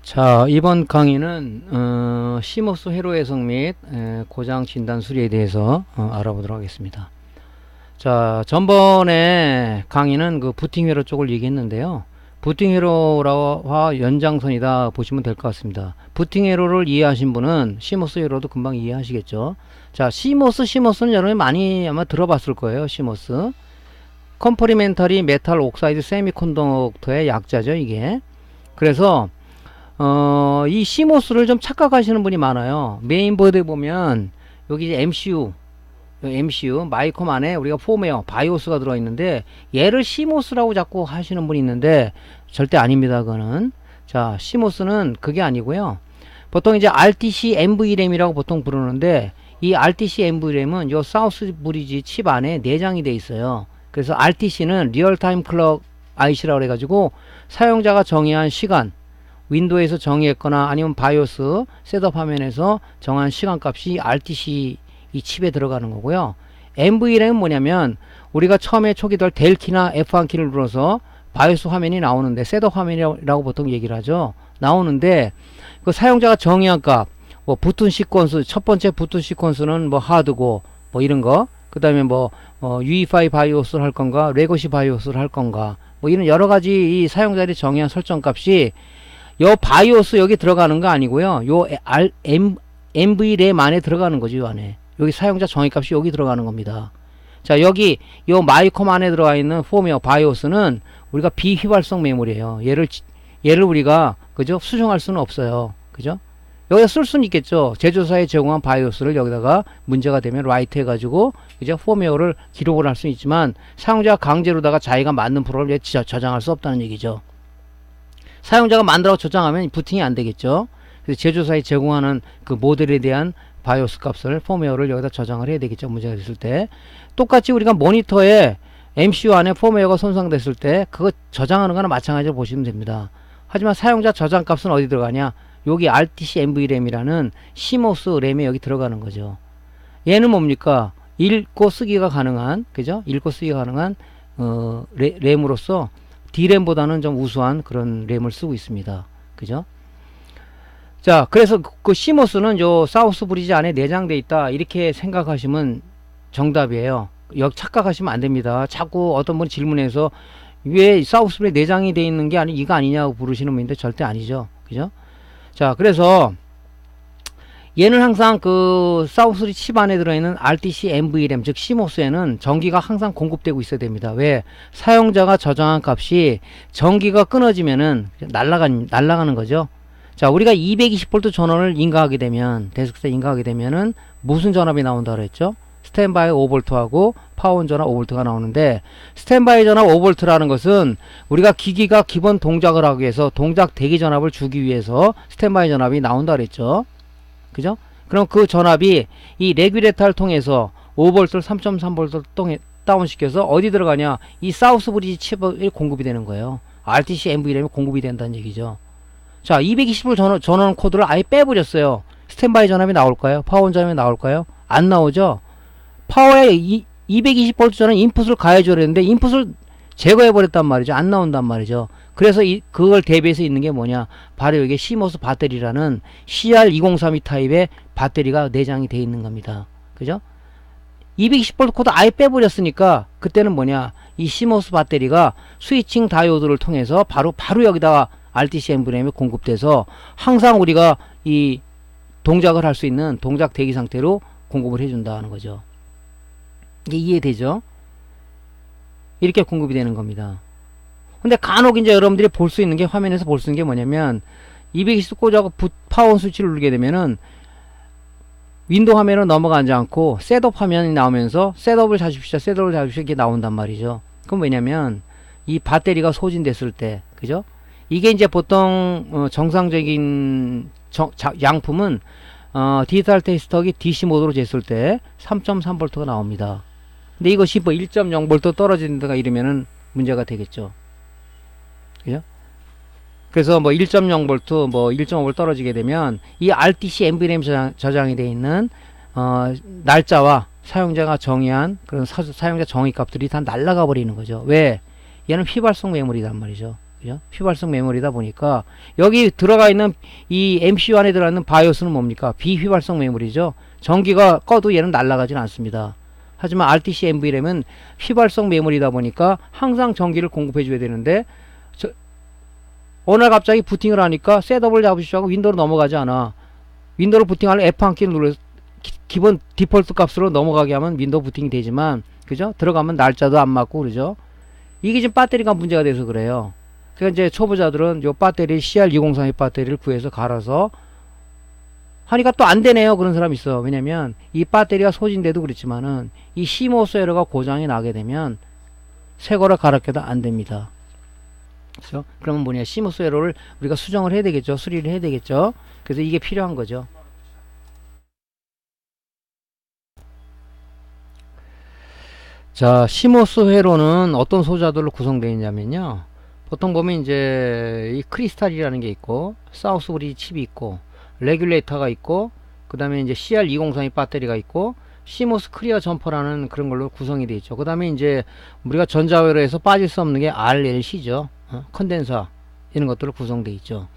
자, 이번 강의는 시모스 회로 해석 및 고장 진단 수리에 대해서 알아보도록 하겠습니다. 자, 전번에 강의는 그 부팅 회로 쪽을 얘기했는데요. 부팅 회로와 연장선이다 보시면 될 것 같습니다. 부팅 회로를 이해하신 분은 시모스 회로도 금방 이해하시겠죠. 자, 시모스는 여러분이 많이 아마 들어봤을 거예요. 시모스 컴플리멘터리 메탈 옥사이드 세미컨덕터의 약자죠, 이게. 그래서 이 시모스를 좀 착각하시는 분이 많아요. 메인보드에 보면 여기 이제 MCU 마이컴 안에 우리가 폼웨어 바이오스가 들어있는데 얘를 시모스라고 자꾸 하시는 분이 있는데 절대 아닙니다. 그거는. 자, 시모스는 그게 아니고요. 보통 이제 RTC NVRAM이라고 보통 부르는데 이 RTC NVRAM은 요 사우스 브리지 칩 안에 내장이 돼 있어요. 그래서 RTC는 리얼타임 클럭 IC라고 해가지고 사용자가 정의한 시간, 윈도우에서 정의했거나 아니면 바이오스 셋업 화면에서 정한 시간값이 RTC 이 칩에 들어가는 거고요. NVRAM은 뭐냐면 우리가 처음에 초기들 델키나 F1키를 눌러서 바이오스 화면이 나오는데 셋업 화면이라고 보통 얘기를 하죠. 나오는데 그 사용자가 정의한 값, 뭐 부튼 시퀀스, 첫 번째 부튼 시퀀스는 뭐 하드고 뭐 이런 거, 그 다음에 뭐 UEFI 바이오스를 할 건가, 레거시 바이오스를 할 건가, 뭐 이런 여러 가지 이 사용자들이 정의한 설정 값이 요 바이오스 여기 들어가는 거 아니고요. 요 NVRAM 안에 들어가는 거죠. 요 안에. 여기 사용자 정의값이 여기 들어가는 겁니다. 자, 여기 요 마이컴 안에 들어가 있는 폼웨어 바이오스는 우리가 비휘발성 메모리예요. 얘를 우리가 그죠? 수정할 수는 없어요. 그죠? 여기다 쓸 수는 있겠죠. 제조사에 제공한 바이오스를 여기다가 문제가 되면 라이트 해가지고 이제 폼웨어를 기록을 할 수는 있지만 사용자가 강제로다가 자기가 만든 프로그램을 저장할 수 없다는 얘기죠. 사용자가 만들어 저장하면 부팅이 안 되겠죠. 그래서 제조사에 제공하는 그 모델에 대한 바이오스 값을 폼웨어를 여기다 저장을 해야 되겠죠. 문제가 됐을 때. 똑같이 우리가 모니터에 MCU 안에 폼웨어가 손상됐을 때 그거 저장하는 거나 마찬가지로 보시면 됩니다. 하지만 사용자 저장 값은 어디 들어가냐? 여기 RTC NVRAM이라는 시모스 램에 여기 들어가는 거죠. 얘는 뭡니까? 읽고 쓰기가 가능한, 그죠? 읽고 쓰기가 가능한 램으로서 D램보다는 좀 우수한 그런 램을 쓰고 있습니다. 그죠? 자, 그래서 그 시모스는 요 사우스 브리지 안에 내장되어 있다. 이렇게 생각하시면 정답이에요. 여기 착각하시면 안 됩니다. 자꾸 어떤 분이 질문해서 왜 사우스 브리지 내장이 되어 있는 게 이거 아니냐고 부르시는 분인데 절대 아니죠. 그죠? 자, 그래서 얘는 항상 그 사우스리 칩 안에 들어있는 RTC NVRAM 즉 시모스에는 전기가 항상 공급되고 있어야 됩니다. 왜? 사용자가 저장한 값이 전기가 끊어지면은 날아가는 거죠. 자, 우리가 220V 전원을 인가하게 되면 데스크에 인가하게 되면은 무슨 전압이 나온다 그랬죠? 스탠바이 5V하고 파워온 전압 5V가 나오는데 스탠바이 전압 5V라는 것은 우리가 기기가 기본 동작을 하기 위해서 동작 대기 전압을 주기 위해서 스탠바이 전압이 나온다 그랬죠. 그죠? 그럼 그 전압이 이 레귤레터를 통해서 5V를 3.3V를 다운시켜서 어디 들어가냐? 이 사우스 브리지 칩에 공급이 되는 거예요. RTC NVRAM이 공급이 된다는 얘기죠. 자, 220V 전원 코드를 아예 빼버렸어요. 스탠바이 전압이 나올까요? 파워온 전압이 나올까요? 안 나오죠? 파워에 220V 전원 인풋을 가해줘야 되는데 인풋을 제거해버렸단 말이죠. 안 나온단 말이죠. 그래서 그걸 대비해서 있는 게 뭐냐? 바로 여기에 시모스 배터리라는 CR203 타입의 배터리가 내장이 되어 있는 겁니다. 그죠? 220V 코드 아예 빼버렸으니까 그때는 뭐냐? 이 시모스 배터리가 스위칭 다이오드를 통해서 바로 여기다가 RTC NVRAM에 공급돼서 항상 우리가 이 동작을 할 수 있는 동작 대기 상태로 공급을 해준다는 거죠. 이게 이해되죠? 이렇게 공급이 되는 겁니다. 근데 간혹 이제 여러분들이 볼 수 있는 게 화면에서 볼 수 있는 게 뭐냐면 220 꽂아고 파워온 스위치를 누르게 되면은 윈도우 화면으로 넘어가지 않고 셋업 화면이 나오면서 셋업을 잡으시죠 이렇게 나온단 말이죠. 그럼 왜냐면 이 배터리가 소진됐을 때, 그죠? 이게 이제 보통 정상적인 양품은 디지털 테스터기 DC 모드로 쟀을 때 3.3V가 나옵니다. 근데 이것이 뭐 1.0V 떨어진다가 이러면은 문제가 되겠죠. 그죠? 그래서 뭐 1.0V, 뭐 1.5V 떨어지게 되면 이 RTC NVRAM 저장이 되어 있는 날짜와 사용자가 정의한 그런 사용자 정의 값들이 다 날아가 버리는 거죠. 왜? 얘는 휘발성 메모리란 말이죠. 그죠? 휘발성 메모리다 보니까 여기 들어가 있는 이 MCU 안에 들어있는 바이오스는 뭡니까? 비휘발성 메모리죠. 전기가 꺼도 얘는 날아가진 않습니다. 하지만 RTC NVRAM은 휘발성 메모리다 보니까 항상 전기를 공급해 줘야 되는데 어느 날 갑자기 부팅을 하니까 셋업을 잡으시고 윈도우로 넘어가지 않아. 윈도우를 부팅하려 F 한 끼를 눌러서 기본 디폴트 값으로 넘어가게 하면 윈도우 부팅이 되지만, 그죠? 들어가면 날짜도 안 맞고 그러죠. 이게 지금 배터리가 문제가 돼서 그래요. 그러니까 이제 초보자들은 요 배터리 CR203의 배터리를 구해서 갈아서 하니까 또 안 되네요. 그런 사람 있어. 왜냐면 이 배터리가 소진돼도 그렇지만은 이 CMOS 에러가 고장이 나게 되면 새 거를 갈아 껴도 안 됩니다. 그렇죠? 그러면 뭐냐, CMOS 에러를 우리가 수정을 해야 되겠죠. 수리를 해야 되겠죠. 그래서 이게 필요한 거죠. 자, CMOS 회로는 어떤 소자들로 구성되어 있냐면요, 보통 보면 이제 이 크리스탈이라는 게 있고, 사우스 브리지 칩이 있고, 레귤레이터가 있고, 그 다음에 이제 CR203의 배터리가 있고, CMOS 클리어 점퍼라는 그런 걸로 구성이 되어 있죠. 그 다음에 이제 우리가 전자회로에서 빠질 수 없는 게 RLC죠. 컨덴서, 이런 것들로 구성되어 있죠.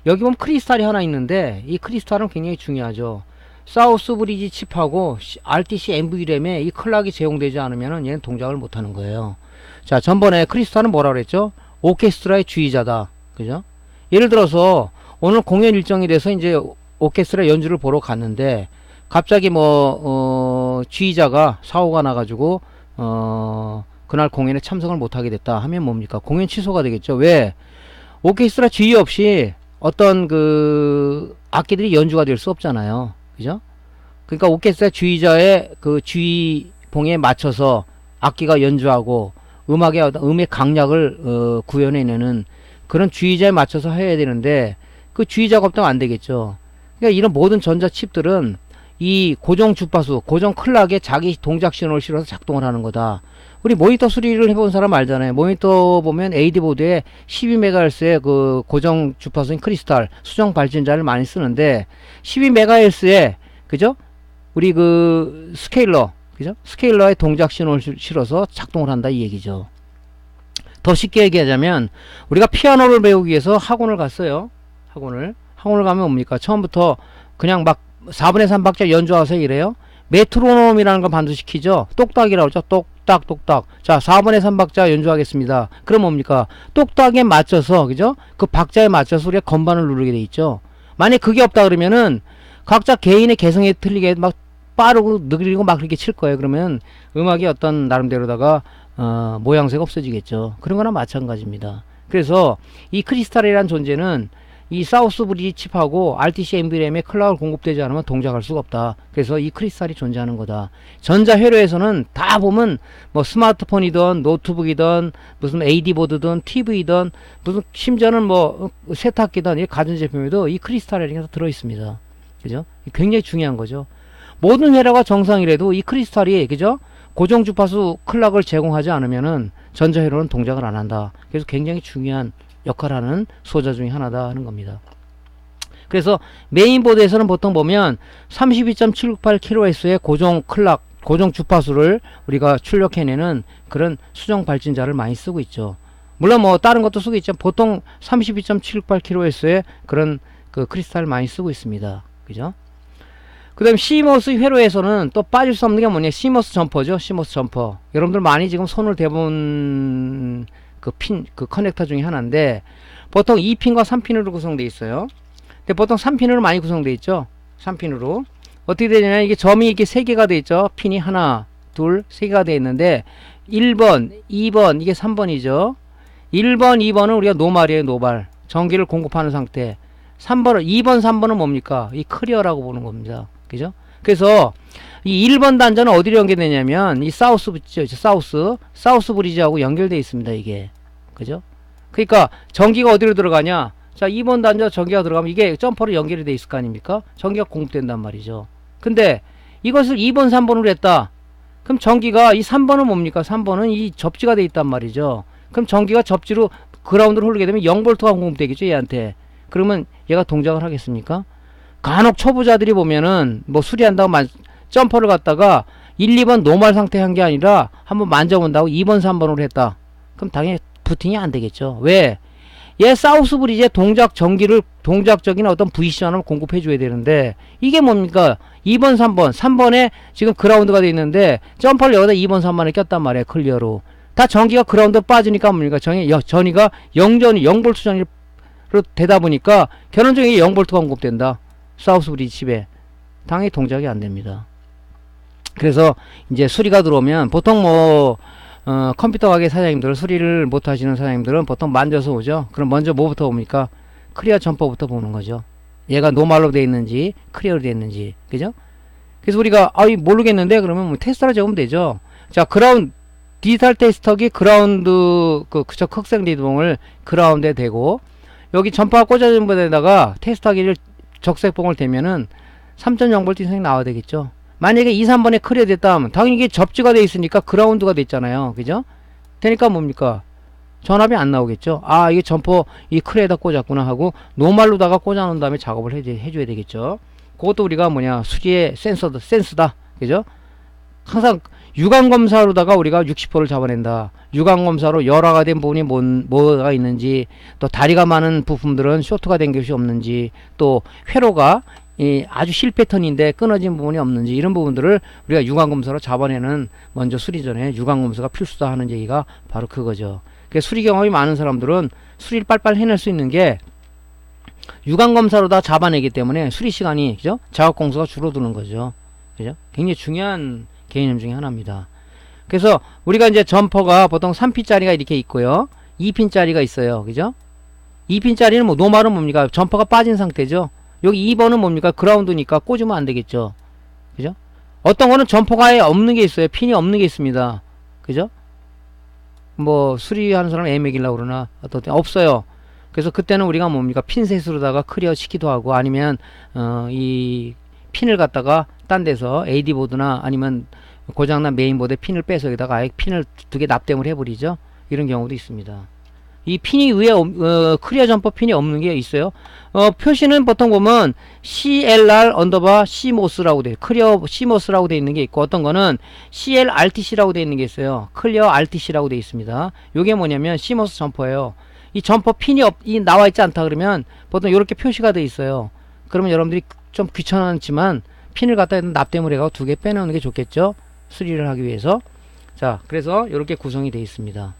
여기 보면 크리스탈이 하나 있는데, 이 크리스탈은 굉장히 중요하죠. 사우스 브리지 칩하고 RTC NVRAM에 이 클락이 제공되지 않으면 얘는 동작을 못하는 거예요. 자, 전번에 크리스탈은 뭐라 그랬죠? 오케스트라의 주의자다. 그죠? 예를 들어서 오늘 공연 일정이 돼서 이제 오케스트라 연주를 보러 갔는데 갑자기 주의자가 사고가 나가지고 그날 공연에 참석을 못하게 됐다 하면 뭡니까? 공연 취소가 되겠죠. 왜? 오케스트라 주의 없이 어떤 그 악기들이 연주가 될 수 없잖아요. 그죠? 그러니까 오케스트라 주의자의 그 주의봉에 맞춰서 악기가 연주하고 음악의 어떤 음의 강약을 구현해내는 그런 주의자에 맞춰서 해야 되는데 그 주의자가 없다면 안 되겠죠. 그러니까 이런 모든 전자칩들은 이 고정 주파수, 고정 클락에 자기 동작 신호를 실어서 작동을 하는 거다. 우리 모니터 수리를 해본 사람 알잖아요. 모니터 보면 AD보드에 12MHz의 그 고정 주파수인 크리스탈, 수정 발전자를 많이 쓰는데 12MHz에, 그죠? 우리 그 스케일러, 그죠? 스케일러에 동작 신호를 실어서 작동을 한다 이 얘기죠. 더 쉽게 얘기하자면 우리가 피아노를 배우기 위해서 학원을 갔어요. 학원을 가면 뭡니까? 처음부터 그냥 막 4분의 3박자 연주하세요 이래요. 메트로놈이라는 걸 반드시 시키죠. 똑딱이라고 그러죠. 똑딱 똑딱. 자, 4분의 3박자 연주하겠습니다. 그럼 뭡니까? 똑딱에 맞춰서, 그죠? 그 박자에 맞춰서 우리가 건반을 누르게 돼 있죠. 만약 그게 없다 그러면은 각자 개인의 개성에 틀리게 막 빠르고 느리고 막 그렇게 칠 거예요. 그러면 음악이 어떤 나름대로다가 모양새가 없어지겠죠. 그런 거나 마찬가지입니다. 그래서 이 크리스탈이라는 존재는 이 사우스 브리지 칩하고 RTC NVRAM에 클락을 공급되지 않으면 동작할 수가 없다. 그래서 이 크리스탈이 존재하는 거다. 전자 회로에서는 다 보면 뭐 스마트폰이든 노트북이든 무슨 AD보드든 TV든 무슨 심지어는 뭐 세탁기든 이 가전제품에도 이 크리스탈이라는 게 들어 있습니다. 그죠? 굉장히 중요한 거죠. 모든 회로가 정상이라도 이 크리스탈이, 그죠? 고정 주파수 클락을 제공하지 않으면은 전자 회로는 동작을 안 한다. 그래서 굉장히 중요한 역할하는 소자 중에 하나다 하는 겁니다. 그래서 메인보드에서는 보통 보면 32.768kHz의 고정 클락, 고정 주파수를 우리가 출력해내는 그런 수정 발전자를 많이 쓰고 있죠. 물론 뭐 다른 것도 쓰고 있죠. 보통 32.768kHz의 그런 그 크리스탈 많이 쓰고 있습니다. 그죠? 그 다음에 CMOS 회로에서는 또 빠질 수 없는 게 뭐냐, CMOS 점퍼죠. CMOS 점퍼. 여러분들 많이 지금 손을 대본 그 커넥터 중에 하나인데 보통 2핀과 3핀으로 구성되어 있어요. 근데 보통 3핀으로 많이 구성되어 있죠. 3핀으로. 어떻게 되냐면 이게 점이 이렇게 3개가 되어 있죠. 핀이 하나, 둘, 3개가 되어 있는데 1번, 2번, 이게 3번이죠. 1번, 2번은 우리가 노말이에요. 노말. 전기를 공급하는 상태. 3번은, 2번, 3번은 뭡니까? 이 클리어라고 보는 겁니다. 그죠? 그래서 이 1번 단자는 어디로 연결되냐면 이 사우스 브리지죠. 사우스 브리지하고 연결되어 있습니다. 이게. 그죠? 그러니까 전기가 어디로 들어가냐? 자, 2번 단자 전기가 들어가면 이게 점퍼로 연결이 되어 있을 거 아닙니까? 전기가 공급된단 말이죠. 근데 이것을 2번, 3번으로 했다. 그럼 전기가 이 3번은 뭡니까? 3번은 이 접지가 되어 있단 말이죠. 그럼 전기가 접지로 그라운드로 흐르게 되면 0V가 공급되겠죠, 얘한테. 그러면 얘가 동작을 하겠습니까? 간혹 초보자들이 보면은 뭐 수리한다고 점퍼를 갖다가 1, 2번 노멀 상태 한 게 아니라 한번 만져본다고 2번, 3번으로 했다. 그럼 당연히 부팅이 안 되겠죠. 왜? 얘 사우스 브리지에 동작적인 어떤 VC전을 공급해 줘야 되는데, 이게 뭡니까? 2번 3번에 지금 그라운드가 돼 있는데 점퍼를 여기다 2번 3번에 꼈단 말이에요. 클리어로 다 전기가 그라운드 빠지니까 뭡니까? 전이가 0볼트 전이로 되다 보니까 결론적인 0볼트가 공급된다. 사우스 브리지 칩에 당연히 동작이 안 됩니다. 그래서 이제 수리가 들어오면 보통 컴퓨터 가게 사장님들, 수리를 못 하시는 사장님들은 보통 만져서 오죠. 그럼 먼저 뭐부터 봅니까? 클리어 점퍼부터 보는 거죠. 얘가 노말로 되어 있는지 클리어로 되어 있는지, 그죠? 그래서 우리가 모르겠는데 그러면 뭐 테스터를 적으면 되죠. 자, 디지털 테스터기 그라운드 극생 리드봉을 그라운드에 대고 여기 점퍼가 꽂아진 데다가 테스터기를 적색봉을 대면은 3.0V 이상이 나와야 되겠죠. 만약에 2, 3번에 클리어 됐다면 당연히 이게 접지가 돼 있으니까 그라운드가 됐잖아요. 그죠? 되니까 뭡니까? 전압이 안 나오겠죠. 이게 점퍼 이 클리어에다 꽂았구나 하고 노말로다가 꽂아 놓은 다음에 작업을 해줘야 되겠죠. 그것도 우리가 수리의 센스다. 그죠? 항상 유광검사로다가 우리가 60%를 잡아낸다. 유광검사로 열화가 된 부분이 뭐가 있는지, 또 다리가 많은 부품들은 쇼트가 된 것이 없는지, 또 회로가 아주 실 패턴인데 끊어진 부분이 없는지, 이런 부분들을 우리가 유광검사로 잡아내는, 먼저 수리 전에 유광검사가 필수다 하는 얘기가 바로 그거죠. 그래서 수리 경험이 많은 사람들은 수리를 빨빨 해낼 수 있는 게 유광검사로 다 잡아내기 때문에 수리 시간이, 그죠? 작업 공수가 줄어드는 거죠. 그죠? 굉장히 중요한 개념 중에 하나입니다. 그래서 우리가 이제 점퍼가 보통 3핀짜리가 이렇게 있고요. 2핀짜리가 있어요. 그죠? 2핀짜리는 노말은 뭡니까? 점퍼가 빠진 상태죠. 여기 2번은 뭡니까? 그라운드니까 꽂으면 안 되겠죠. 그죠? 어떤 거는 점퍼가 아예 없는 게 있어요. 핀이 없는 게 있습니다. 그죠? 수리하는 사람 애매기려고 그러나 어떤 때 없어요. 그래서 그때는 우리가 뭡니까? 핀셋으로다가 클리어 시키도 하고, 아니면 이 핀을 갖다가 딴 데서 AD보드나 아니면 고장난 메인보드에 핀을 빼서 여기다가 아예 핀을 2개 납땜을 해버리죠. 이런 경우도 있습니다. 이 핀이 위에 클리어 점퍼 핀이 없는 게 있어요. 표시는 보통 보면 CLR 언더바 CMOS라고 돼, 클리어 CMOS라고 돼 있는 게 있고, 어떤 거는 CLRTC라고 돼 있는 게 있어요. 클리어 RTC라고 돼 있습니다. 요게 뭐냐면 CMOS 점퍼예요. 이 점퍼 핀이 나와 있지 않다 그러면 보통 이렇게 표시가 돼 있어요. 그러면 여러분들이 좀 귀찮지만 핀을 갖다 납땜을 해가지고 2개 빼놓는 게 좋겠죠. 수리를 하기 위해서. 자, 그래서 이렇게 구성이 되어 있습니다.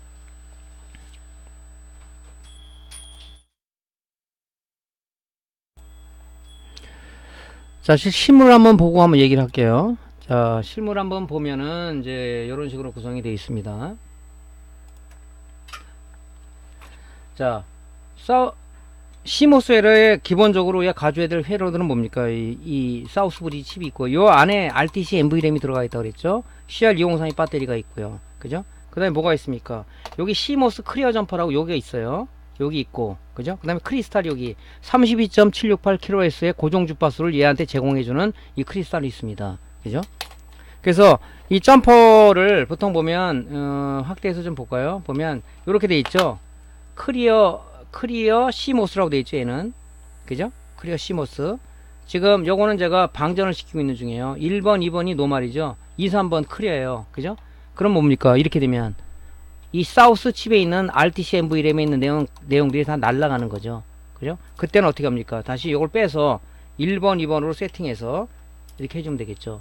자, 실물 한번 보고 한번 얘기를 할게요. 자, 실물 한번 보면은 이제 이런 식으로 구성이 되어 있습니다. 자, 시모스 회로에 기본적으로 가져야 될 회로들은 뭡니까? 이 사우스 브리지 칩이 있고, 요 안에 RTC NVRAM이 들어가 있다고 그랬죠? CR203이 배터리가 있고요. 그죠? 그 다음에 뭐가 있습니까? 여기 시모스 클리어 점퍼라고 여기가 있어요. 여기 있고, 그죠? 그 다음에 크리스탈 여기 32.768kHz의 고정 주파수를 얘한테 제공해주는 이 크리스탈이 있습니다. 그죠? 그래서 이 점퍼를 보통 보면, 확대해서 좀 볼까요? 보면, 이렇게 돼 있죠? 클리어 시모스라고 돼 있죠, 얘는. 그죠? 클리어 시모스. 지금 요거는 제가 방전을 시키고 있는 중이에요. 1번, 2번이 노말이죠. 2, 3번 클리어예요. 그죠? 그럼 뭡니까? 이렇게 되면 이 사우스 칩에 있는 RTC NVRAM에 있는 내용들이 다 날아가는 거죠. 그죠? 그때는 어떻게 합니까? 다시 이걸 빼서 1번, 2번으로 세팅해서 이렇게 해주면 되겠죠.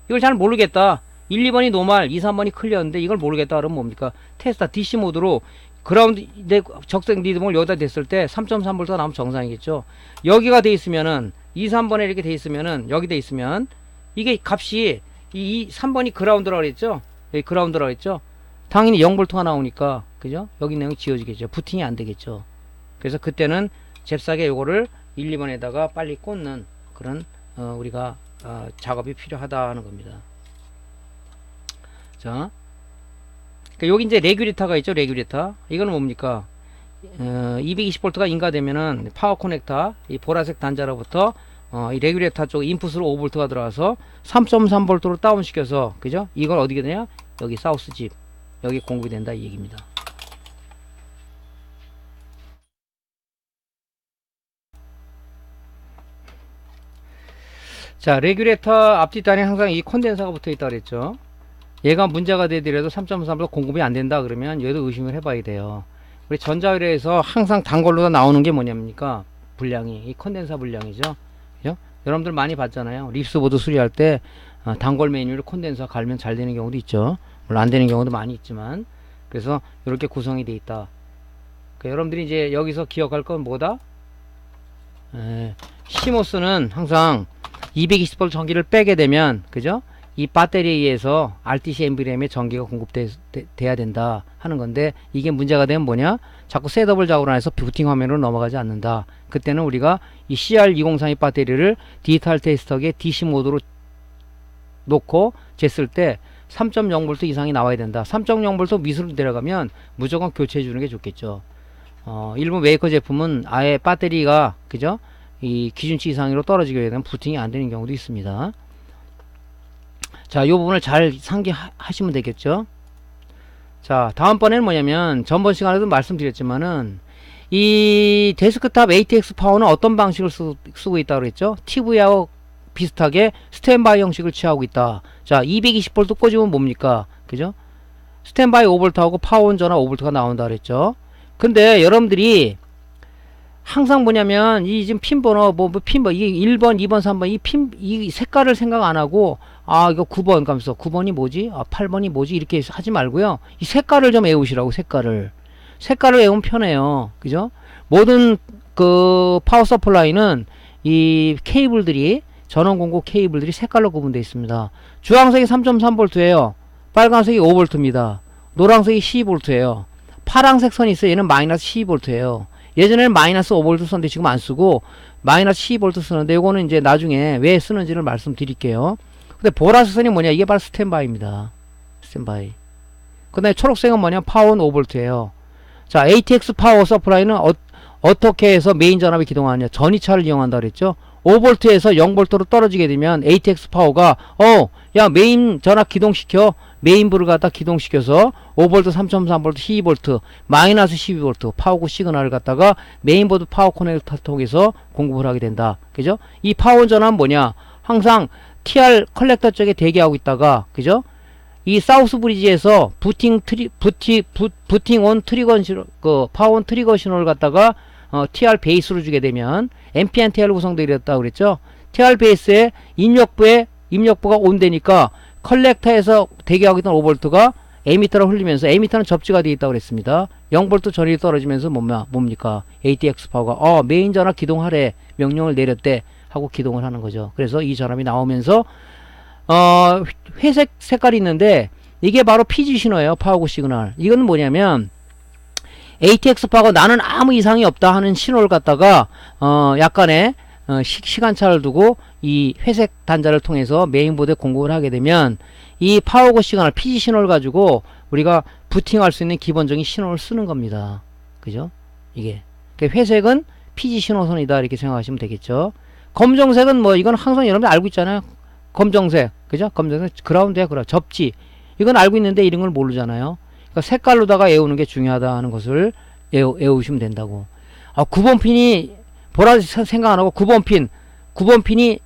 이걸 잘 모르겠다. 1, 2번이 노말, 2, 3번이 클리어인데 이걸 모르겠다. 그러면 뭡니까? 테스터 DC 모드로 그라운드 적색 리듬을 여기다 댔을 때 3.3V가 나오면 정상이겠죠. 여기가 돼 있으면은 2, 3번에 이렇게 돼 있으면은, 여기 돼 있으면 이게 값이 이 3번이 그라운드라고 그랬죠. 여기 그라운드라고 했죠. 당연히 0V가 나오니까, 그죠? 여기 내용이 지워지겠죠. 부팅이 안 되겠죠. 그래서 그때는 잽싸게 요거를 1, 2번에다가 빨리 꽂는 그런 우리가 작업이 필요하다 하는 겁니다. 자, 그러니까 여기 이제 레귤레터가 있죠. 레귤레터. 이거는 뭡니까? 220V가 인가되면은 파워 커넥터 이 보라색 단자로부터 이 레귤레터 쪽 인풋으로 5V가 들어와서 3.3V로 다운시켜서, 그죠? 이걸 어디게 되냐? 여기 사우스 집 여기 공급이 된다 이 얘기입니다. 자, 레귤레터 앞뒷단에 항상 이 콘덴서가 붙어 있다 그랬죠. 얘가 문제가 되더라도 3.3V 공급이 안 된다 그러면 얘도 의심을 해봐야 돼요. 우리 전자회로에서 항상 단걸로 나오는 게 뭐냐입니까? 분량이 이 컨덴서 분량이죠. 그죠? 여러분들 많이 봤잖아요. 립스보드 수리할 때 단걸 메뉴를 컨덴서 갈면 잘 되는 경우도 있죠. 물론 안 되는 경우도 많이 있지만, 그래서 이렇게 구성이 되어 있다. 그러니까 여러분들이 이제 여기서 기억할 건 뭐다? 시모스는 항상 220V 전기를 빼게 되면, 그죠? 이 배터리에 의해서 RTC 엠브렘에 전기가 공급돼야 된다 하는 건데, 이게 문제가 되면 뭐냐? 자꾸 셋업을 작업을 해서 부팅 화면으로 넘어가지 않는다. 그때는 우리가 이 CR2032 배터리를 디지털 테스터기에 DC 모드로 놓고 쟀을 때 3.0V 이상이 나와야 된다. 3.0V 밑으로 내려가면 무조건 교체해 주는 게 좋겠죠. 일부 메이커 제품은 아예 배터리가, 그죠? 이 기준치 이상으로 떨어지게 되면 부팅이 안 되는 경우도 있습니다. 자, 이 부분을 잘 상기하시면 되겠죠. 자, 다음번에는 뭐냐면, 전번 시간에도 말씀드렸지만은, 이 데스크탑 ATX 파워는 어떤 방식을 쓰고 있다고 그랬죠? TV하고 비슷하게 스탠바이 형식을 취하고 있다. 자, 220V 꽂으면 뭡니까? 그죠? 스탠바이 5V하고 파워온 전화 5V가 나온다 그랬죠? 근데 여러분들이 항상 뭐냐면 이 지금 핀 번호 핀번 이게 1번 2번 3번 이 색깔을 생각 안 하고 이거 9번 가면서 9번이 뭐지? 8번이 뭐지? 이렇게 하지 말고요. 이 색깔을 좀 외우시라고. 색깔을 외우면 편해요. 그죠? 모든 그 파워 서플라이는 이 케이블들이 전원 공급 케이블들이 색깔로 구분되어 있습니다. 주황색이 3.3V예요. 빨간색이 5V입니다. 노란색이 12V예요. 파란색 선이 있어요. 얘는 마이너스 12V예요. 예전에는 마이너스 5V 썼는데 지금 안 쓰고 마이너스 12V 쓰는데 이거는 이제 나중에 왜 쓰는지를 말씀드릴게요. 근데 보라색 선이 뭐냐? 이게 바로 스탠바이입니다. 스탠바이. 그 다음에 초록색은 뭐냐? 파워온 5V예요. 자, ATX 파워 서플라이는 어떻게 해서 메인 전압이 기동하느냐? 전이차를 이용한다 그랬죠? 5V에서 0V로 떨어지게 되면 ATX 파워가 야 메인 전압 기동시켜. 메인부를 갖다 기동시켜서 5V, 3.3V, 12V, 마이너스 12V 파워구 시그널을 갖다가 메인보드 파워 커넥터 통해서 공급을 하게 된다. 그죠? 이 파워 전압은 뭐냐? 항상 TR 컬렉터 쪽에 대기하고 있다가, 그죠? 이 사우스 브리지에서 부팅 온 트리거 그 파워 온 트리거 신호를 갖다가 TR 베이스로 주게 되면 MPNTR 구성되어 있다고 그랬죠? TR 베이스에 입력부가 온되니까 컬렉터에서 대기하고 있던 5V가 에미터로 흘리면서, 에미터는 접지가 되어 있다고 그랬습니다. 0V 전압이 떨어지면서 뭡니까? ATX 파워가 메인 전압 기동하래 명령을 내렸대 하고 기동을 하는 거죠. 그래서 이 전압이 나오면서 회색 색깔이 있는데 이게 바로 PG 신호예요. 파워구 시그널. 이건 뭐냐면 ATX 파워가 나는 아무 이상이 없다 하는 신호를 갖다가 약간의 시간차를 두고 이 회색 단자를 통해서 메인보드에 공급을 하게 되면 이 파워고 시그널 PG 신호를 가지고 우리가 부팅할 수 있는 기본적인 신호를 쓰는 겁니다. 그죠? 이게 회색은 PG 신호선이다 이렇게 생각하시면 되겠죠. 검정색은 뭐 이건 항상 여러분들 알고 있잖아요. 검정색, 그죠? 검정색 그라운드야, 접지. 이건 알고 있는데 이런 걸 모르잖아요. 그러니까 색깔로다가 외우는 게 중요하다 하는 것을 외우시면 된다고. 9번 핀이 보라색 생각 안 하고 9번 핀이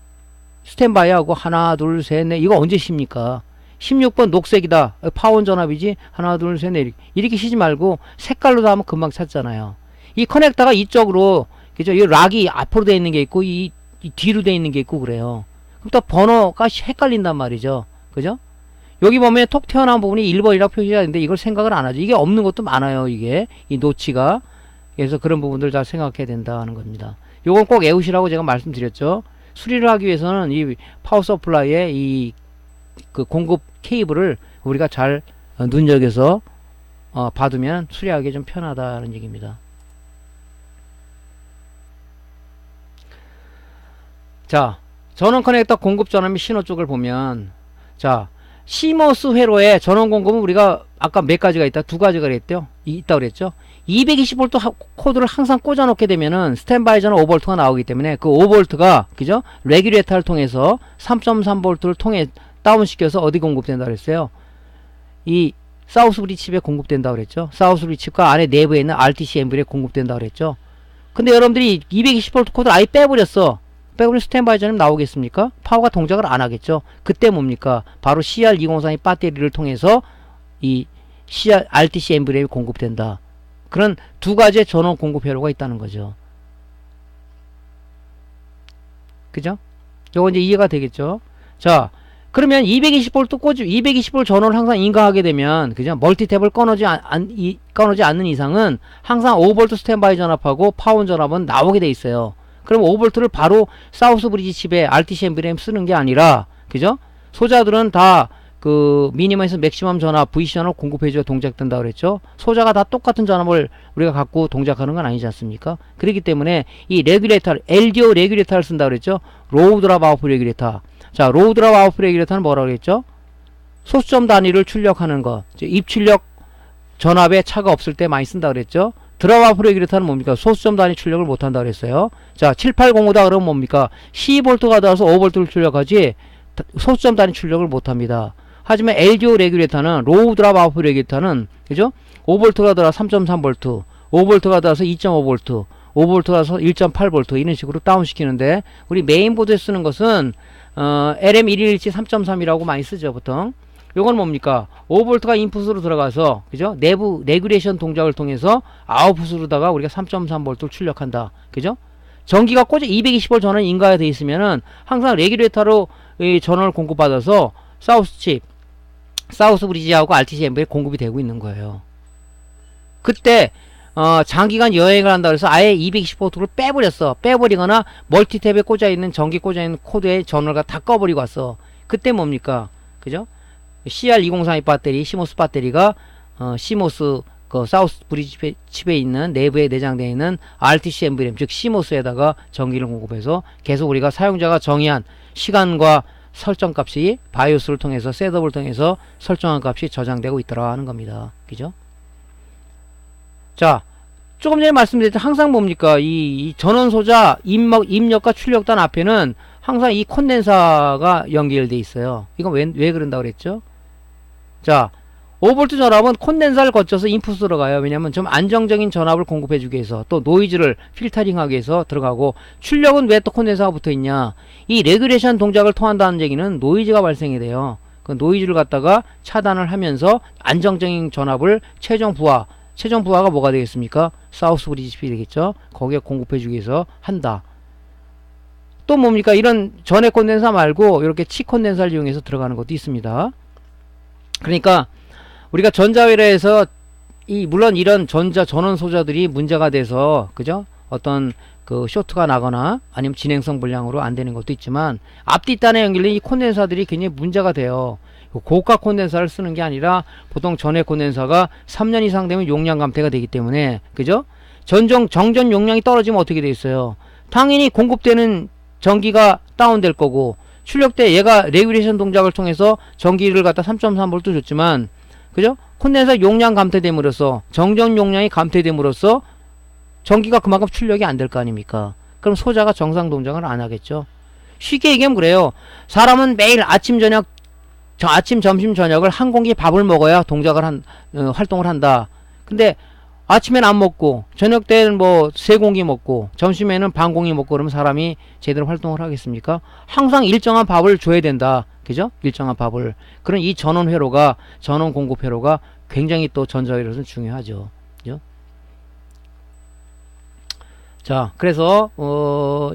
스탠바이하고 하나 둘 셋 넷 이거 언제 씁니까? 16번 녹색이다. 파원 전압이지. 하나 둘 셋 넷 이렇게 쉬지 말고 색깔로 다 하면 금방 찾잖아요. 이 커넥터가 이쪽으로, 그죠? 이 락이 앞으로 돼 있는 게 있고 이 뒤로 돼 있는 게 있고 그래요. 그럼 또 번호가 헷갈린단 말이죠. 그죠? 여기 보면 톡 튀어나온 부분이 1번이라고 표시가 되는데 이걸 생각을 안 하죠. 이게 없는 것도 많아요. 이게 이 노치가. 그래서 그런 부분들 잘 생각해야 된다 하는 겁니다. 요건 꼭 외우시라고 제가 말씀드렸죠. 수리를 하기 위해서는 이 파워 서플라이의 이 그 공급 케이블을 우리가 잘 눈여겨서 받으면 수리하기 좀 편하다는 얘기입니다. 자, 전원 커넥터 공급 전압 및 신호 쪽을 보면, 자, 시모스 회로에 전원 공급은 우리가 아까 몇 가지가 있다? 두 가지가 있다 그랬죠? 220V 코드를 항상 꽂아 놓게 되면은 스탠바이 전압 5V가 나오기 때문에 그 5V가, 그죠? 레귤레이터를 통해서 3.3V를 통해 다운시켜서 어디 공급된다 그랬어요? 이 사우스 브리지 칩에 공급된다 그랬죠? 사우스 브리지 칩과 안에 내부에 있는 RTC 엠블에 공급된다 그랬죠? 근데 여러분들이 220V 코드를 아예 빼버렸어. 빼버리면 스탠바이 전압 나오겠습니까? 파워가 동작을 안 하겠죠? 그때 뭡니까? 바로 CR2032 배터리를 통해서 이 RTC 엠블에 공급된다. 그런 두 가지의 전원 공급 회로가 있다는 거죠. 그죠? 요거 이제 이해가 되겠죠? 자, 그러면 220V 꽂으 220V 전원을 항상 인가하게 되면, 그죠? 멀티탭을 꺼놓지 않는 이상은 항상 5V 스탠바이 전압하고 파원 전압은 나오게 돼 있어요. 그럼 5V를 바로 사우스 브리지 칩에 RTC 앰비램 쓰는 게 아니라, 그죠? 소자들은 다 그 미니멈에서 맥시멈 전압, VC 전압 공급해줘야 동작된다 그랬죠? 소자가 다 똑같은 전압을 우리가 갖고 동작하는 건 아니지 않습니까? 그렇기 때문에 이 레귤레이터, LDO 레귤레이터를 쓴다 그랬죠? 로우 드랍 아웃풋 레귤레이터. 자, 로우 드랍 아웃풋 레귤레이터는 뭐라고 그랬죠? 소수점 단위를 출력하는 거. 입출력 전압에 차가 없을 때 많이 쓴다 그랬죠? 드랍 아웃풋 레귤레이터는 뭡니까? 소수점 단위 출력을 못 한다 그랬어요. 자, 7805다 그러면 뭡니까? 12V가 닿아서 5V를 출력하지 소수점 단위 출력을 못 합니다. 하지만 LDO 레귤레이터는 로우 드랍 아웃풋 레귤레이터는, 그죠? 5V가 들어서 3.3V, 5V가 들어서 2.5V, 5V가 들어서 1.8V 이런 식으로 다운시키는데, 우리 메인보드에 쓰는 것은 LM1117 3.3이라고 많이 쓰죠, 보통. 요건 뭡니까? 5V가 인풋으로 들어가서, 그죠? 내부 레귤레이션 동작을 통해서 아웃풋으로다가 우리가 3.3V를 출력한다. 그죠? 전기가 꽂아 220V 전원 인가가 되어 있으면은 항상 레귤레이터로 이 전원을 공급받아서 사우스 칩, 사우스 브리지하고 RTC 앰비에 공급이 되고 있는 거예요. 그때 장기간 여행을 한다 그래서 아예 220V를 빼버렸어. 빼버리거나 멀티탭에 꽂아있는 전기 꽂아있는 코드의 전원을 다 꺼버리고 왔어. 그때 뭡니까? 그죠? CR2032 배터리, 시모스 배터리가 시모스 그 사우스 브리지 칩에 있는 내부에 내장되어 있는 RTC 앰비램, 즉 시모스에다가 전기를 공급해서 계속 우리가 사용자가 정의한 시간과 설정 값이 바이오스를 통해서 셋업을 통해서 설정한 값이 저장되고 있더라 하는 겁니다. 그죠? 자, 조금 전에 말씀드렸죠. 항상 뭡니까? 이 전원 소자 입력과 출력단 앞에는 항상 이 콘덴서가 연결되어 있어요. 이건 왜 그런다 그랬죠? 자, 5V 전압은 콘덴서를 거쳐서 인풋으로 가요. 왜냐면 좀 안정적인 전압을 공급해주기 위해서, 또 노이즈를 필터링하기 위해서 들어가고, 출력은 왜 또 콘덴서가 붙어 있냐? 이 레귤레이션 동작을 통한다는 얘기는 노이즈가 발생이 돼요. 그 노이즈를 갖다가 차단을 하면서 안정적인 전압을 최종 부하가 뭐가 되겠습니까? 사우스 브리지 칩이 되겠죠? 거기에 공급해주기 위해서 한다. 또 뭡니까? 이런 전해 콘덴서 말고 이렇게 치 콘덴서를 이용해서 들어가는 것도 있습니다. 그러니까 우리가 전자회로에서 물론 이런 전원 소자들이 문제가 돼서, 그죠? 어떤 그 쇼트가 나거나 아니면 진행성 불량으로 안 되는 것도 있지만, 앞뒷단에 연결된 이 콘덴서들이 굉장히 문제가 돼요. 고가 콘덴서를 쓰는 게 아니라 보통 전해 콘덴서가 3년 이상 되면 용량 감퇴가 되기 때문에, 그죠? 정전 용량이 떨어지면 어떻게 돼 있어요? 당연히 공급되는 전기가 다운될 거고, 출력 때 얘가 레귤레이션 동작을 통해서 전기를 갖다 3.3V 줬지만, 그죠? 콘덴서 용량 감퇴됨으로써, 정전 용량이 감퇴됨으로써 전기가 그만큼 출력이 안 될 거 아닙니까? 그럼 소자가 정상 동작을 안 하겠죠. 쉽게 얘기하면 그래요. 사람은 매일 아침, 점심, 저녁을 한 공기 밥을 먹어야 동작을 활동을 한다. 근데 아침엔 안 먹고, 저녁 때는 뭐 세 공기 먹고, 점심에는 반 공기 먹고 그러면 사람이 제대로 활동을 하겠습니까? 항상 일정한 밥을 줘야 된다. 그죠? 일정한 밥을. 그런 이 전원 공급 회로가 굉장히 또 전자회로에서는 중요하죠. 그죠? 자, 그래서,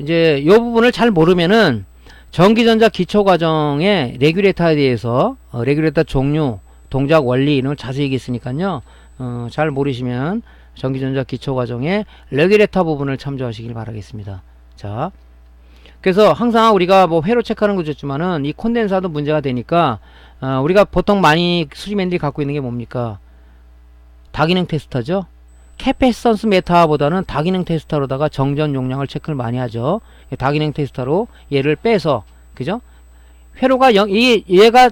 이제 요 부분을 잘 모르면은 전기전자 기초과정의 레귤레이터에 대해서, 레귤레이터 종류, 동작 원리 이런 걸 자세히 얘기했으니까요. 잘 모르시면 전기전자 기초과정의 레귤레이터 부분을 참조하시길 바라겠습니다. 자, 그래서 항상 우리가 뭐 회로 체크하는 거 좋지만은 이 콘덴서도 문제가 되니까 우리가 보통 많이 수리맨들이 갖고 있는 게 뭡니까? 다기능 테스터죠. 캐패시턴스 메타보다는 다기능 테스터로다가 정전 용량을 체크를 많이 하죠. 다기능 테스터로 얘를 빼서, 그죠? 회로가 얘가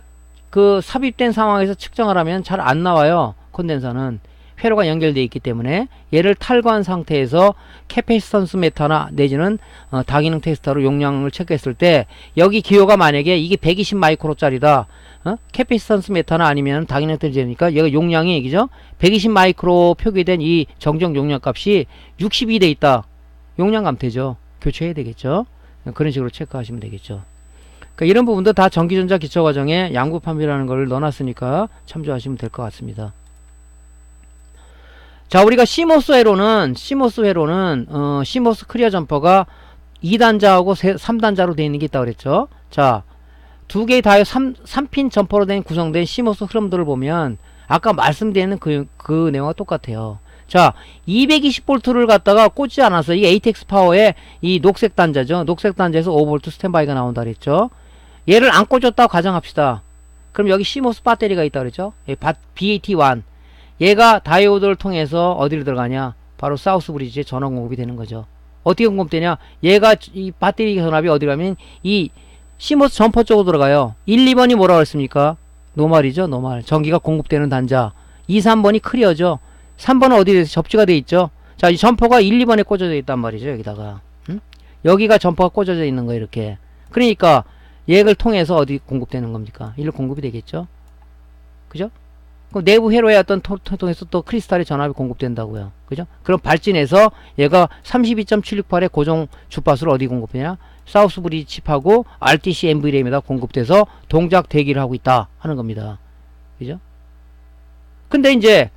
그 삽입된 상황에서 측정을 하면 잘 안 나와요. 콘덴서는 회로가 연결되어 있기 때문에 얘를 탈거한 상태에서 캐패시턴스 메타나 내지는 다기능 테스터로 용량을 체크했을 때, 여기 기호가 만약에 이게 120 마이크로짜리다, 캐패시턴스 메타나 아니면 다기능 테스터니까 얘가 용량이, 그죠? 120 마이크로 표기된 이 정정 용량 값이 62 돼 있다. 용량 감퇴죠. 교체해야 되겠죠. 그런 식으로 체크하시면 되겠죠. 그러니까 이런 부분도 다 전기전자 기초과정에 양구판비라는 걸 넣어놨으니까 참조하시면 될 것 같습니다. 자, 우리가 시모스 회로는 시모스 클리어 점퍼가 2단자하고 3단자로 되어 있는 게 있다고 그랬죠. 자, 두 개의 다이ode 3핀 점퍼로 구성된 시모스 흐름들을 보면 아까 말씀드린 그 내용과 똑같아요. 자, 220V를 갖다가 꽂지 않아서 이 ATX 파워의 이 녹색 단자죠. 녹색 단자에서 5V 스탠바이가 나온다 그랬죠. 얘를 안 꽂았다고 가정합시다. 그럼 여기 시모스 배터리가 있다 그랬죠. BAT1. 얘가 다이오드를 통해서 어디로 들어가냐? 바로 사우스 브리지에 전원 공급이 되는 거죠. 어떻게 공급되냐? 얘가 이 배터리 전압이 어디 가면 이 시모스 점퍼 쪽으로 들어가요. 1, 2번이 뭐라고 했습니까? 노말이죠. 노말. 전기가 공급되는 단자. 2, 3번이 클리어죠. 3번은 어디에 접지가 돼 있죠. 자, 이 점퍼가 1, 2번에 꽂아져 있단 말이죠. 여기다가. 여기가 점퍼가 꽂아져 있는 거예요. 이렇게. 그러니까 얘를 통해서 어디 공급되는 겁니까? 일로 공급이 되겠죠. 그죠? 그럼 내부 회로의 어떤 통해서 또 크리스탈의 전압이 공급된다고요. 그죠? 그럼 발진해서 얘가 32.768의 고정 주파수를 어디 공급되냐? 사우스 브리지 칩하고 RTC MV램에다 공급돼서 동작 대기를 하고 있다 하는 겁니다. 그죠? 근데 이제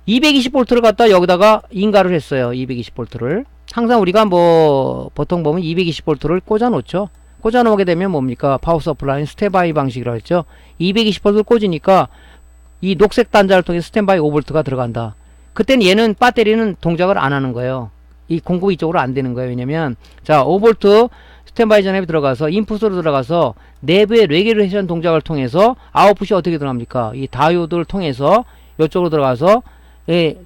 220V를 갖다 여기다가 인가를 했어요. 220V를. 항상 우리가 뭐 보통 보면 220V를 꽂아 놓죠. 꽂아 놓게 되면 뭡니까? 파워 서플라이 스탠바이 방식이라고 했죠. 220V를 꽂으니까 이 녹색 단자를 통해 스탠바이 5V가 들어간다. 그때는 얘는 배터리는 동작을 안 하는 거예요. 이 공급이 이쪽으로 안 되는 거예요. 왜냐면 자, 5V 스탠바이 전압이 들어가서 인풋으로 들어가서 내부의 레귤레이션 동작을 통해서 아웃풋이 어떻게 들어갑니까? 이 다이오드를 통해서 이쪽으로 들어가서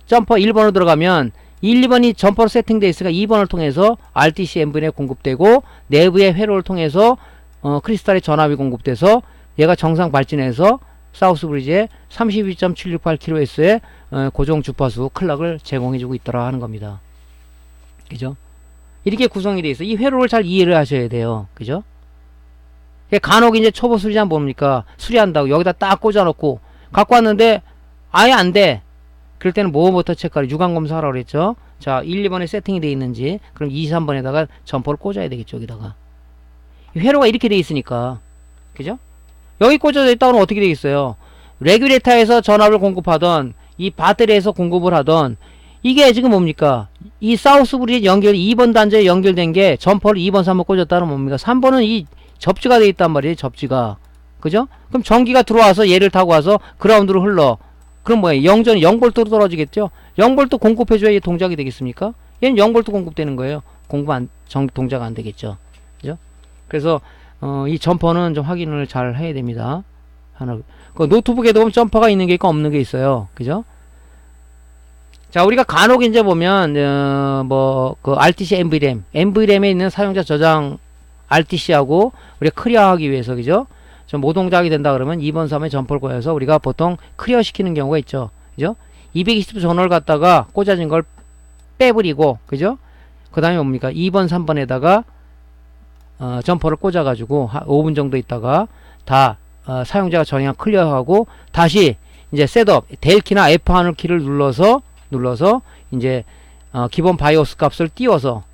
점퍼 1번으로 들어가면 1, 2번이 점퍼로 세팅되어 있으니까 2번을 통해서 RTC M분에 공급되고 내부의 회로를 통해서 크리스탈의 전압이 공급돼서 얘가 정상 발진해서 사우스 브리지에 32.768kHz의 고정 주파수 클락을 제공해주고 있더라 하는 겁니다. 그죠? 이렇게 구성이 되어 있어. 이 회로를 잘 이해를 하셔야 돼요. 그죠? 간혹 이제 초보 수리자 뭡니까? 수리한다고 여기다 딱 꽂아놓고 갖고 왔는데 아예 안 돼. 그럴 때는 뭐부터 체크하라. 유관 검사하라고 그랬죠. 자, 1, 2번에 세팅이 되어 있는지 그럼 2, 3번에다가 점퍼를 꽂아야 되겠죠. 여기다가. 회로가 이렇게 되어 있으니까. 그죠? 여기 꽂아져 있다 그러면 어떻게 되겠어요? 레귤레이터에서 전압을 공급하던 이 배터리에서 공급을 하던 이게 지금 뭡니까? 이 사우스 브리지 연결 2번 단자에 연결된 게 점퍼를 2번, 3번 꽂았다는 뭡니까? 3번은 이 접지가 되어 있단 말이에요. 접지가. 그죠? 그럼 전기가 들어와서 얘를 타고 와서 그라운드로 흘러. 그럼 뭐예요? 영전이 0V로 떨어지겠죠? 0V 공급해줘야 얘 동작이 되겠습니까? 얘는 0V 공급되는 거예요. 동작 안 되겠죠. 그죠? 그래서 이 점퍼는 좀 확인을 잘 해야 됩니다. 하나. 그 노트북에도 보면 점퍼가 있는 게 있고 없는 게 있어요. 그죠? 자, 우리가 간혹 이제 보면 그 RTC MV램에 있는 사용자 저장 RTC하고 우리가 클리어하기 위해서 그죠? 좀 모동작이 된다 그러면 2번, 3에 점퍼를 꽂아서 우리가 보통 클리어 시키는 경우가 있죠. 그죠? 220V 전원을 갖다가 꽂아진 걸 빼버리고 그죠? 그 다음에 뭡니까? 2번, 3번에다가 점퍼를 꽂아가지고 5분 정도 있다가 다 사용자가 정의한 클리어하고 다시 이제 셋업 델키나 F1 키를 눌러서 이제 기본 바이오스 값을 띄워서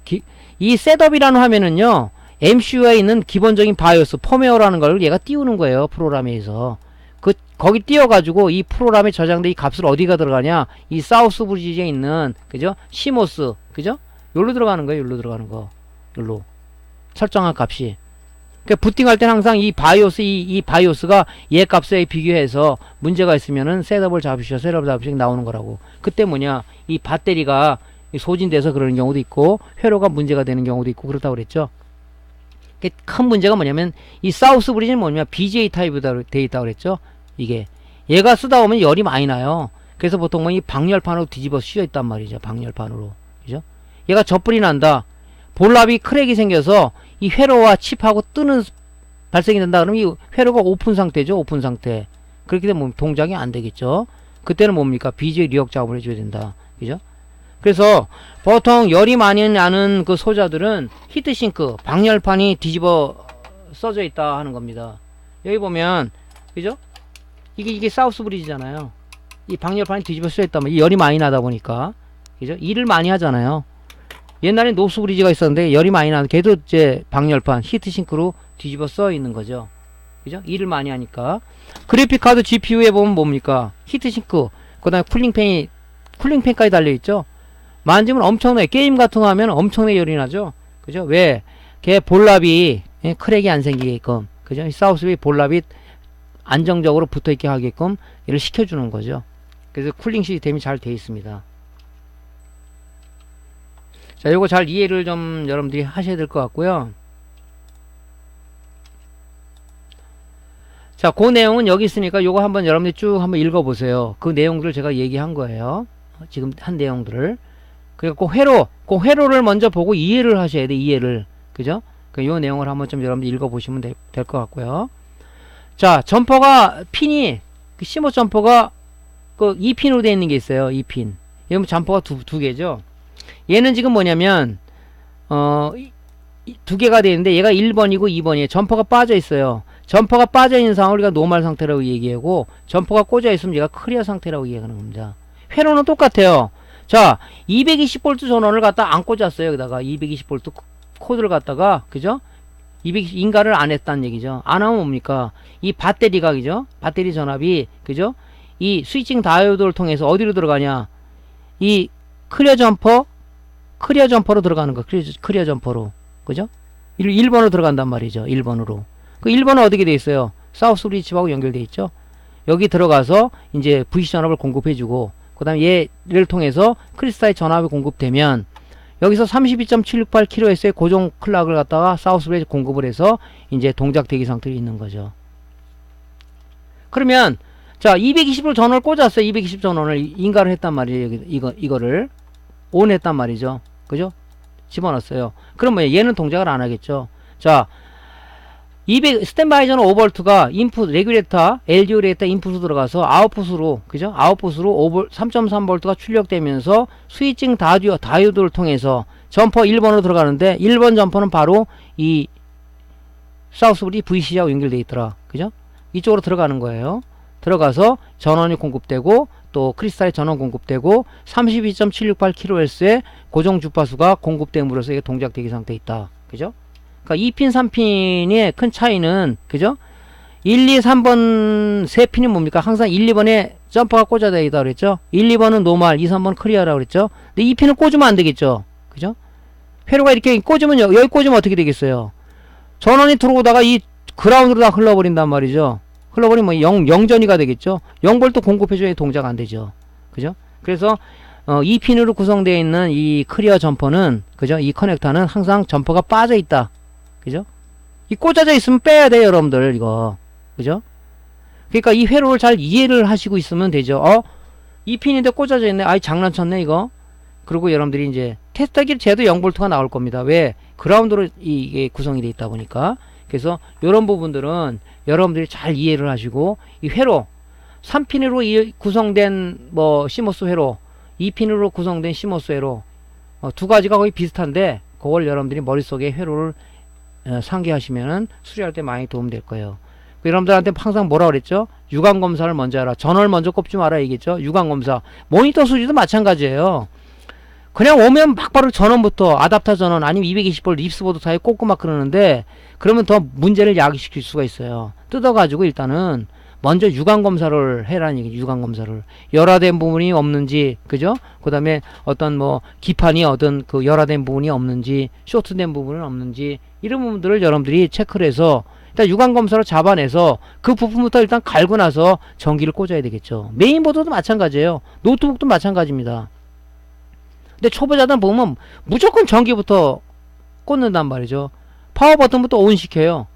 이 셋업이라는 화면은요 MCU에 있는 기본적인 바이오스 펌웨어라는 걸 얘가 띄우는 거예요. 프로그램에서 거기 띄워가지고 이 프로그램에 저장된 이 값을 어디가 들어가냐 이 사우스 브리지에 있는 그죠 시모스 그죠 여기로 들어가는 거예요. 여기로 들어가는 거 여기로 설정한 값이. 그러니까 부팅할 때는 항상 이 바이오스 이 바이오스가 얘 값에 비교해서 문제가 있으면은 셋업을 잡으셔 나오는 거라고. 그때 뭐냐 이 배터리가 소진돼서 그러는 경우도 있고 회로가 문제가 되는 경우도 있고 그렇다고 그랬죠. 큰 문제가 뭐냐면 이 사우스 브리지는 뭐냐면 BGA 타입으로 되어 있다고 그랬죠. 이게 얘가 쓰다 보면 열이 많이 나요. 그래서 보통 이 방열판으로 뒤집어 씌워 있단 말이죠. 방열판으로. 그죠? 얘가 젖불이 난다. 볼랍이 크랙이 생겨서 이 회로와 칩하고 뜨는 발생이 된다 그러면 이 회로가 오픈 상태죠. 오픈 상태. 그렇게 되면 동작이 안 되겠죠. 그때는 뭡니까? BGA 리역 작업을 해줘야 된다. 그죠? 그래서 보통 열이 많이 나는 그 소자들은 히트싱크 방열판이 뒤집어 써져 있다 하는 겁니다. 여기 보면 그죠? 이게 사우스 브리지잖아요. 이 방열판이 뒤집어 써 있다면 이 열이 많이 나다 보니까 그죠? 일을 많이 하잖아요. 옛날에 노스 브리지가 있었는데 열이 많이 나는 걔도 이제 방열판 히트싱크로 뒤집어 써 있는 거죠. 그죠? 일을 많이 하니까. 그래픽카드 GPU에 보면 뭡니까? 히트싱크, 그 다음에 쿨링팬이 쿨링팬까지 달려있죠. 만지면 엄청나게, 게임 같은 거 하면 엄청나게 열이 나죠. 그죠? 왜? 걔 볼랍이, 예, 크랙이 안 생기게끔, 그죠? 이 사우스비 볼랍이 안정적으로 붙어있게 하게끔 이를 시켜주는 거죠. 그래서 쿨링 시스템이 잘 되어 있습니다. 자, 요거 잘 이해를 좀 여러분들이 하셔야 될 것 같고요. 자, 그 내용은 여기 있으니까 요거 한번 여러분들이 쭉 한번 읽어보세요. 그 내용들을 제가 얘기한 거예요. 지금 한 내용들을. 그리고 그 회로를 먼저 보고 이해를 하셔야 돼, 이해를. 그죠? 요 내용을 한번 좀 여러분들 읽어보시면 될 것 같고요. 자, 점퍼가, 핀이, 그 시모 점퍼가, 그 2핀으로 되어 있는 게 있어요. 2핀. 여러분 점퍼가 두 개죠. 얘는 지금 뭐냐면, 두 개가 되어 있는데, 얘가 1번이고 2번이에요. 점퍼가 빠져 있어요. 점퍼가 빠져 있는 상황을 우리가 노멀 상태라고 얘기하고, 점퍼가 꽂아 있으면 얘가 클리어 상태라고 얘기하는 겁니다. 회로는 똑같아요. 자, 220V 전원을 갖다 안 꽂았어요. 여기다가 220V 코드를 갖다가, 그죠? 220 인가를 안 했다는 얘기죠. 안 하면 뭡니까? 이 배터리가, 그죠? 배터리 전압이, 그죠? 이 스위칭 다이오드를 통해서 어디로 들어가냐? 이 클리어 점퍼로 들어가는 거. 클리어 점퍼로. 그죠? 1번으로 들어간단 말이죠. 1번으로. 그 1번은 어떻게 돼 있어요? 사우스 브리치하고 연결돼 있죠. 여기 들어가서 이제 VC 전압을 공급해주고, 그 다음에 얘를 통해서 크리스탈의 전압이 공급되면, 여기서 32.768kHz의 고정 클락을 갖다가 사우스브리에 공급을 해서 이제 동작 대기 상태로 있는 거죠. 그러면 자, 220을 전원을 꽂았어요. 220 전원을 인가를 했단 말이에요. 이거를 온 했단 말이죠. 그죠? 집어넣었어요. 그럼 뭐 얘는 동작을 안 하겠죠. 자, 200 스탠바이 전원 5V가 인풋 레귤레이터 LDO 레이터 인풋으로 들어가서 아웃풋으로, 그죠? 아웃풋으로 3.3V가 출력되면서 스위칭 다이오드를 통해서 점퍼 1번으로 들어가는데 1번 점퍼는 바로 이 사우스브리 VC하고 연결되어 있더라. 그죠? 이쪽으로 들어가는 거예요. 들어가서 전원이 공급되고 또 크리스탈의 전원 공급되고 32.768kHz의 고정 주파수가 공급됨으로써 이게 동작 대기 상태에 있다. 그죠? 그러니까 2핀, 3핀의 큰 차이는, 그죠? 1, 2, 3번 세 핀이 뭡니까? 항상 1, 2번에 점퍼가 꽂아져 있다 그랬죠? 1, 2번은 노멀, 2, 3번은 클리어라고 그랬죠? 근데 2핀은 꽂으면 안 되겠죠? 그죠? 회로가 이렇게 꽂으면, 여기 꽂으면 어떻게 되겠어요? 전원이 들어오다가 이 그라운드로 다 흘러버린단 말이죠? 흘러버리면 뭐 0전이가 되겠죠? 0V 공급해줘야 동작 안 되죠? 그죠? 그래서 2핀으로 구성되어 있는 이 클리어 점퍼는, 그죠? 이 커넥터는 항상 점퍼가 빠져 있다. 그죠? 이 꽂아져 있으면 빼야 돼요, 여러분들, 이거. 그죠? 그러니까 이 회로를 잘 이해를 하시고 있으면 되죠. 이 핀인데 꽂아져 있네. 아이, 장난쳤네, 이거. 그리고 여러분들이 이제 테스트하기를 쟤도 0V가 나올 겁니다. 왜? 그라운드로 이게 구성이 되어 있다 보니까. 그래서 이런 부분들은 여러분들이 잘 이해를 하시고, 이 회로, 3핀으로 구성된 뭐 시모스 회로, 2핀으로 구성된 시모스 회로, 두 가지가 거의 비슷한데, 그걸 여러분들이 머릿속에 회로를 상기하시면은 수리할 때 많이 도움될 거예요. 여러분들한테 항상 뭐라 그랬죠? 유관 검사를 먼저 하라. 전원을 먼저 꼽지 마라 얘기했죠. 유관 검사. 모니터 수리도 마찬가지예요. 그냥 오면 막 바로 전원부터 아답터 전원 아니면 220V 립스보드 사이에 꽂고 막 그러는데, 그러면 더 문제를 야기시킬 수가 있어요. 뜯어가지고 일단은 먼저 유관 검사를 해라는 얘기. 유관 검사를 열화된 부분이 없는지, 그죠? 그 다음에 어떤 뭐 기판이 어떤 그 열화된 부분이 없는지, 쇼트된 부분은 없는지, 이런 부분들을 여러분들이 체크를 해서 일단 유관 검사로 잡아내서 그 부품부터 일단 갈고 나서 전기를 꽂아야 되겠죠. 메인보드도 마찬가지예요. 노트북도 마찬가지입니다. 근데 초보자들은 보면 무조건 전기부터 꽂는단 말이죠. 파워 버튼부터 온 시켜요.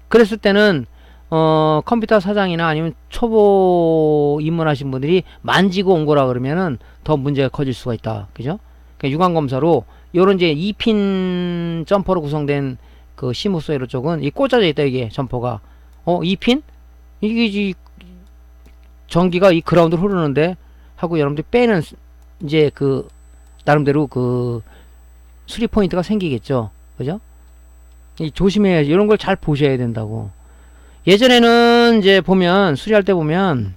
그랬을 때는 컴퓨터 사장이나 아니면 초보 입문하신 분들이 만지고 온 거라 그러면은 더 문제가 커질 수가 있다. 그죠? 그러니까 유관 검사로 요런 이제 2핀 점퍼로 구성된 그 시모스 회로 쪽은 이 꽂아져 있다, 이게 점퍼가. 2핀? 이게 전기가 이 그라운드로 흐르는데 하고 여러분들 빼는 이제 그 나름대로 그 수리 포인트가 생기겠죠. 그죠? 조심해야, 이런 걸 잘 보셔야 된다고. 예전에는 이제 보면, 수리할 때 보면,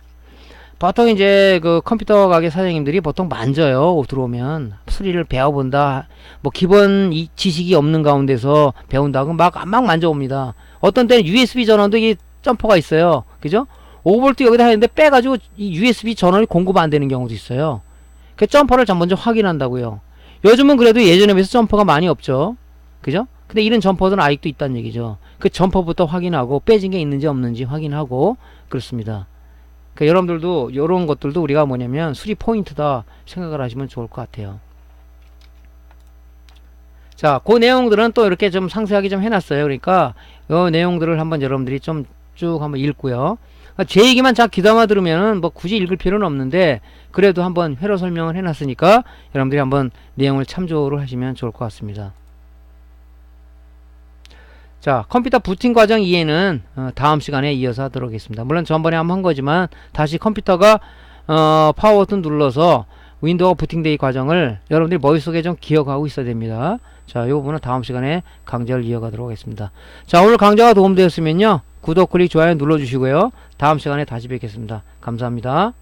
보통 이제 그 컴퓨터 가게 사장님들이 보통 만져요. 들어오면. 수리를 배워본다. 뭐 기본 지식이 없는 가운데서 배운다고 막 만져봅니다. 어떤 때는 USB 전원도 이 점퍼가 있어요. 그죠? 5V 여기다 하는데 빼가지고 이 USB 전원이 공급 안 되는 경우도 있어요. 그 점퍼를 먼저 확인한다고요. 요즘은 그래도 예전에 비해서 점퍼가 많이 없죠. 그죠? 근데 이런 점퍼들은 아직도 있다는 얘기죠. 그 점퍼부터 확인하고 빼진 게 있는지 없는지 확인하고 그렇습니다. 그러니까 여러분들도 이런 것들도 우리가 뭐냐면 수리 포인트다 생각을 하시면 좋을 것 같아요. 자, 그 내용들은 또 이렇게 좀 상세하게 좀 해놨어요. 그러니까 이 내용들을 한번 여러분들이 좀 쭉 한번 읽고요. 그러니까 제 얘기만 잘 귀담아 들으면은 뭐 굳이 읽을 필요는 없는데 그래도 한번 회로 설명을 해놨으니까 여러분들이 한번 내용을 참조를 하시면 좋을 것 같습니다. 자, 컴퓨터 부팅 과정 이해는 다음 시간에 이어서 하도록 하겠습니다. 물론 전번에 한번 한 거지만 다시 컴퓨터가 파워 버튼 눌러서 윈도우가 부팅되기 과정을 여러분들이 머릿속에 좀 기억하고 있어야 됩니다. 자, 이 부분은 다음 시간에 강좌를 이어가도록 하겠습니다. 자, 오늘 강좌가 도움되었으면요, 구독, 클릭, 좋아요 눌러주시고요. 다음 시간에 다시 뵙겠습니다. 감사합니다.